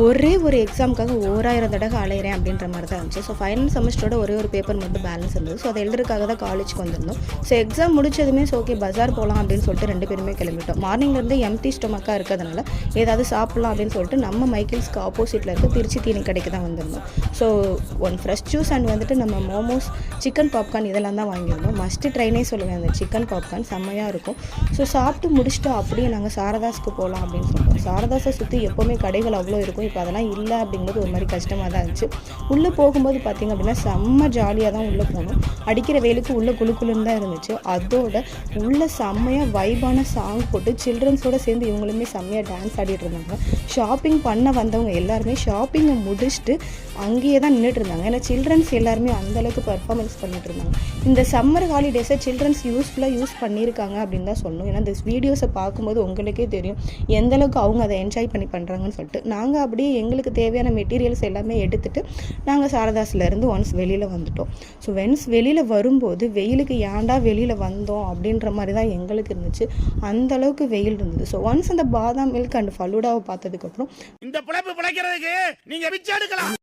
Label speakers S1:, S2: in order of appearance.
S1: ஒரே ஒரு எக்ஸாமுக்காக 1000 தடவை அலையிறேன் அப்படின்ற மாதிரி தான் இருந்துச்சு. ஸோ ஃபைனல் செமஸ்டரோட ஒரே ஒரு பேப்பர் மட்டும் பேலன்ஸ் இருந்தது. ஸோ அதை எழுதுறதுக்காக தான் காலேஜ்க்கு வந்திருந்தோம். ஸோ எக்ஸாம் முடிச்சதுமே ஓகே பஜார் போகலாம் அப்படின்னு சொல்லிட்டு 2 பேருமே கிளம்பிட்டோம். மார்னிங்லேருந்து எம்டி ஸ்டொமக்காக இருக்கிறதுனால ஏதாவது சாப்பிட்லாம் அப்படின்னு சொல்லிட்டு நம்ம மைக்கேல்ஸ்க்கு ஆப்போசிட்டில் இருக்க திருச்சி தீனி கடைக்கு தான் வந்திருந்தோம். So one fresh juice and வந்துட்டு நம்ம மோமோஸ், சிக்கன் பாப்கார்ன் இதெல்லாம் தான் வாங்கியிருந்தோம். மஸ்ட்டு ட்ரைனே சொல்லுவேன் அந்த சிக்கன் பாப்கார்ன் செம்மையாக இருக்கும். ஸோ சாப்பிட்டு முடிச்சுட்டு அப்படியே நாங்கள் சாரதாஸ்க்கு போகலாம் அப்படின்னு சொல்லிட்டோம். சாரதாஸை சுற்றி எப்போவுமே கடைகள் அவ்வளோ இருக்கும். இப்போ அதெல்லாம் இல்லை அப்படிங்கும்போது ஒரு மாதிரி கஷ்டமாக தான் இருந்துச்சு. உள்ளே போகும்போது பார்த்திங்க அப்படின்னா செம்ம ஜாலியாக தான் உள்ளே போகணும். அடிக்கிற வெயிலுக்கு உள்ளே குழுக்குழுன்னு தான் இருந்துச்சு. அதோட உள்ளே செம்மையாக வைபான சாங் போட்டு சில்ட்ரன்ஸோடு சேர்ந்து இவங்களுமே செம்மையாக டான்ஸ் ஆடிட்டு இருந்தாங்க. ஷாப்பிங் பண்ண வந்தவங்க எல்லாருமே ஷாப்பிங்கை முடிச்சுட்டு அங்கேயே தான் நின்றுட்டு இருந்தாங்க. ஏன்னா சில்ட்ரன்ஸ் எல்லாருமே அந்தளவுக்கு பர்ஃபார்மன்ஸ் பண்ணிட்டு இருந்தாங்க. இந்த சம்மர் ஹாலிடேஸை சில்ட்ரன்ஸ் யூஸ்ஃபுல்லாக யூஸ் பண்ணியிருக்காங்க அப்படின்னு தான் சொல்லணும். ஏன்னா இந்த வீடியோஸை பார்க்கும்போது உங்களுக்கே தெரியும் எந்தளவுக்கு அவங்க அதை என்ஜாய் பண்ணி பண்ணுறாங்கன்னு சொல்லிட்டு. நாங்கள் அப்படியே எங்களுக்கு தேவையான மெட்டீரியல்ஸ் எல்லாமே எடுத்துகிட்டு நாங்கள் சாரதாஸ்லேருந்து ஒன்ஸ் வெளியில் வந்துட்டோம். ஸோ ஒன்ஸ் வெளியில் வரும்போது வெயிலுக்கு ஏன்டா வெளியில் வந்தோம் அப்படின்ற மாதிரி தான் எங்களுக்கு இருந்துச்சு. அந்தளவுக்கு வெயில் இருந்தது. ஸோ ஒன்ஸ் அந்த பாதாம் மில்க் அண்ட் ஃபலூடாவை பார்த்ததுக்கப்புறம்
S2: இந்த பிழைப்பு பிழைக்கிறதுக்கு நீங்கள் பிச்சை எடுக்கலாம்.